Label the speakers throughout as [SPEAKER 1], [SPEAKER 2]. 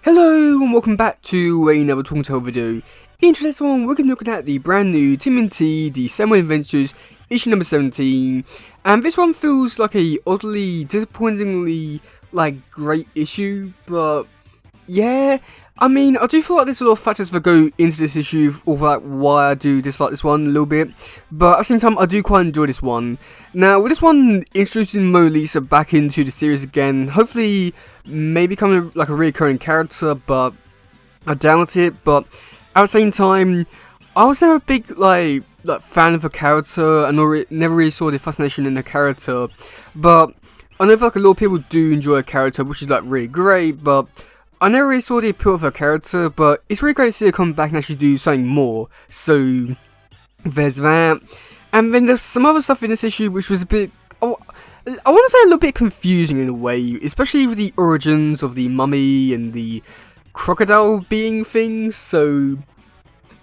[SPEAKER 1] Hello and welcome back to another Talking Tale video. In today's one, we're going to be looking at the brand new TMNT, the Samurai Adventures, issue number 17. And this one feels like a oddly, disappointingly, great issue, but yeah. I mean, I do feel like there's a lot of factors that go into this issue of why I do dislike this one a little bit, but at the same time I do quite enjoy this one. Now with this one introducing Mona Lisa back into the series again, hopefully maybe becoming like a recurring character, but I doubt it. But at the same time, I was never a big fan of the character and never really saw the fascination in the character, but I know that a lot of people do enjoy a character, which is really great, but I never really saw the appeal of her character, but it's really great to see her come back and actually do something more. So there's that. And then there's some other stuff in this issue which was a bit, I want to say a little bit confusing in a way, especially with the origins of the mummy and the crocodile being things. So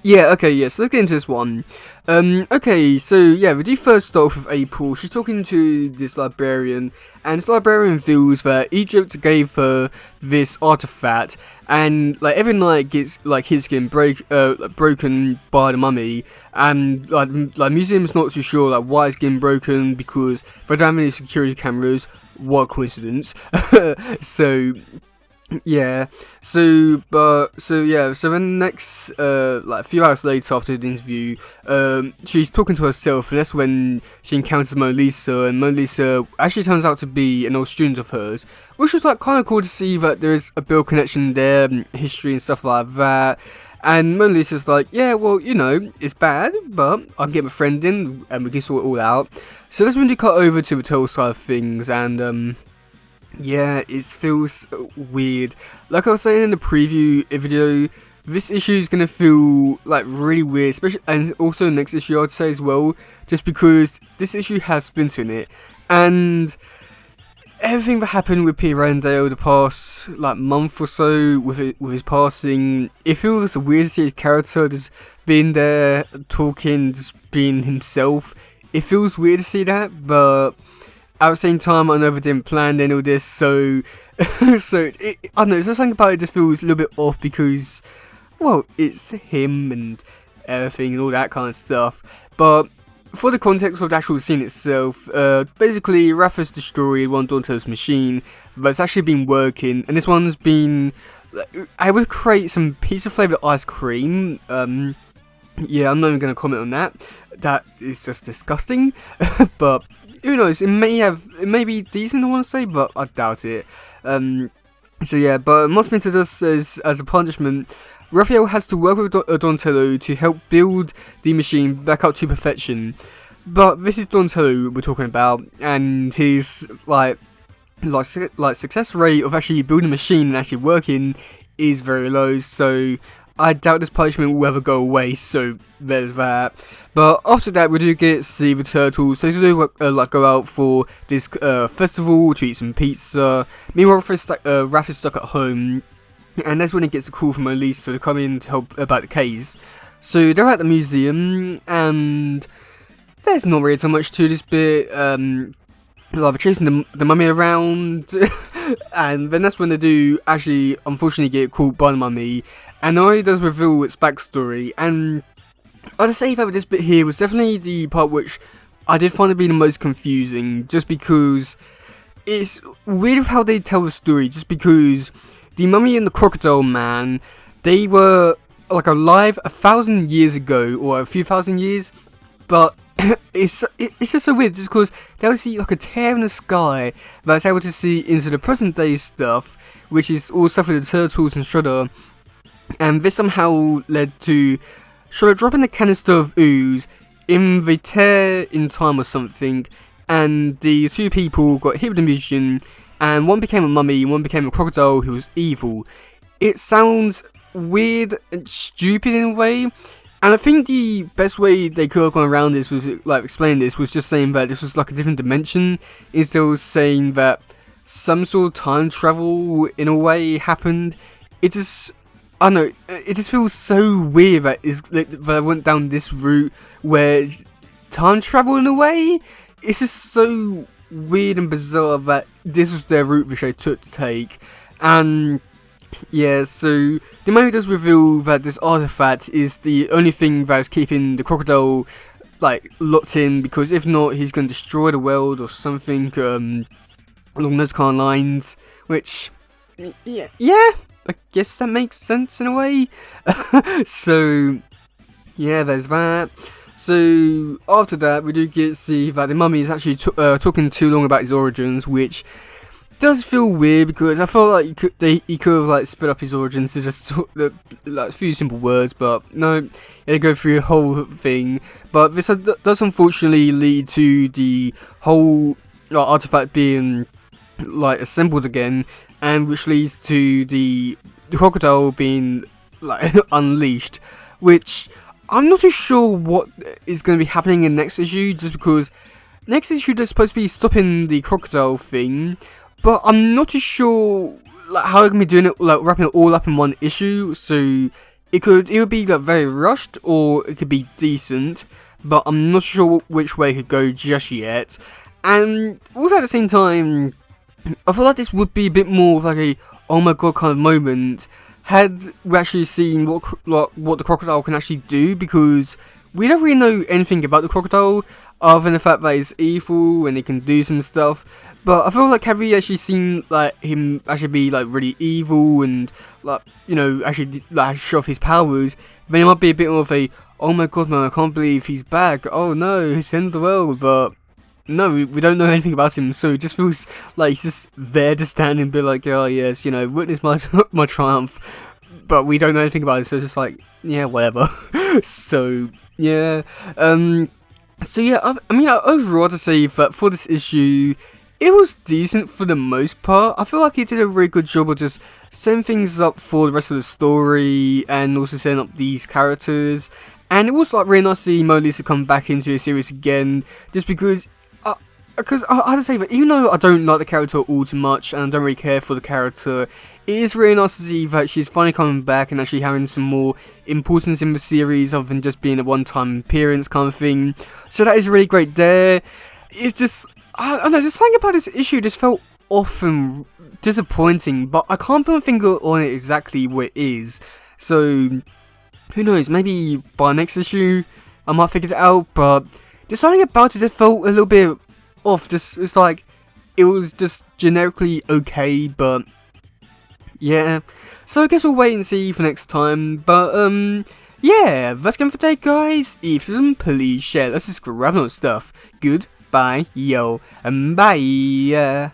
[SPEAKER 1] yeah, okay, yeah, so let's get into this one. Okay, so yeah, we do first start off with April. She's talking to this librarian, and this librarian feels that Egypt gave her this artifact, and every night gets his skin broken by the mummy, and museum's not too sure why it's getting broken because they don't have any security cameras. What a coincidence. So yeah, so then next, a few hours later after the interview, she's talking to herself, and that's when she encounters Mona Lisa, and Mona Lisa actually turns out to be an old student of hers, which was kind of cool to see that there is a bit of connection there, history and stuff like that. And Mona Lisa's like, yeah, well, you know, it's bad, but I can get my friend in, and we can sort it all out. So that's when we cut over to the tale side of things, and yeah, it feels weird. Like I was saying in the preview video, this issue is gonna feel really weird, especially, and also the next issue I'd say as well, just because this issue has Splinter in it, and everything that happened with Peter Randale the past month or so with his passing, it feels weird to see his character just being there talking, just being himself. It feels weird to see that, but at the same time, I know they didn't plan any of this, so I don't know, there's something about it just feels a little bit off because, well, it's him and everything and all that kind of stuff. But for the context of the actual scene itself, basically, Raph has destroyed one Donatello's machine, but it's actually been working, and this one's been, I would create some pizza flavoured ice cream. Yeah, I'm not even going to comment on that. That is just disgusting, but who knows, it may be decent, I want to say, but I doubt it. So yeah, but Splinter does says, as a punishment, Raphael has to work with Donatello to help build the machine back up to perfection. But this is Donatello we're talking about, and his success rate of actually building a machine and actually working is very low, so I doubt this punishment will ever go away, so there's that. But after that, we do get to see the turtles. So they do go out for this festival to eat some pizza. Meanwhile, Raph is stuck at home, and that's when he gets a call from Mona Lisa to come in to help about the case. So they're at the museum, and there's not really too much to this bit. They're chasing the mummy around, and then that's when they do actually, unfortunately, get caught by the mummy. And it does reveal its backstory, and I'd say that this bit here was definitely the part which I did find to be the most confusing, just because it's weird how they tell the story, just because the mummy and the crocodile man, they were alive 1,000 years ago, or a few thousand years, but it's just so weird, just because they would see a tear in the sky that's able to see into the present day stuff, which is all stuff with the turtles and Shredder. And this somehow led to Shredder dropping the canister of ooze in the tear in time or something, and the two people got hit with the mutagen, and one became a mummy and one became a crocodile who was evil. It sounds weird and stupid in a way, and I think the best way they could have gone around this was explain this was just saying that this was a different dimension, instead of saying that some sort of time travel in a way happened. It just, I don't know, it just feels so weird that I went down this route where time travel in a way. It's just so weird and bizarre that this was their route which they took to take. And Yeah, so the movie does reveal that this artifact is the only thing that's keeping the crocodile like locked in, because if not, he's gonna destroy the world or something along those kind of lines. Which, yeah, I guess that makes sense in a way. So yeah, there's that. So after that, we do get to see that the mummy is actually talking too long about his origins, which does feel weird, because I felt like he could have like split up his origins to just talk like a few simple words, but no, they go through a whole thing. But this does unfortunately lead to the whole artifact being like assembled again, and which leads to the crocodile being like unleashed, which I'm not too sure what is going to be happening in next issue, just because next issue they're supposed to be stopping the crocodile thing, but I'm not too sure like how they're gonna be doing it, like wrapping it all up in one issue. So it would be like very rushed, or it could be decent, but I'm not sure which way it could go just yet. And also at the same time, I feel like this would be a bit more of like a oh my god kind of moment had we actually seen what the crocodile can actually do, because we don't really know anything about the crocodile other than the fact that it's evil and it can do some stuff. But I feel like have we actually seen like him actually be like really evil and like actually like show off his powers, then it might be a bit more of a oh my god man, I can't believe he's back, oh no, he's the end of the world. But no, we don't know anything about him, so it just feels like he's just there to stand and be like, oh yes, witness my my triumph, but we don't know anything about it, so it's just like, yeah, whatever. So yeah, so yeah, I mean, overall to say that for this issue, it was decent for the most part. I feel like he did a really good job of just setting things up for the rest of the story, and also setting up these characters. And it was like really nice to see Mona Lisa come back into the series again, just because I have to say that even though I don't like the character all too much, and I don't really care for the character, it is really nice to see that she's finally coming back and actually having some more importance in the series, other than just being a one-time appearance kind of thing. So that is really great there. It's just, I don't know, just something about this issue just felt off and disappointing, but I can't put my finger on it exactly what it is. So, who knows, maybe by next issue I might figure it out, but there's something about it that felt a little bit off. Just, it's like, it was just generically okay, but yeah. So I guess we'll wait and see for next time, but yeah, that's going for today guys. If you doesn't, please share, let's just grab more stuff. Goodbye, yo, and bye.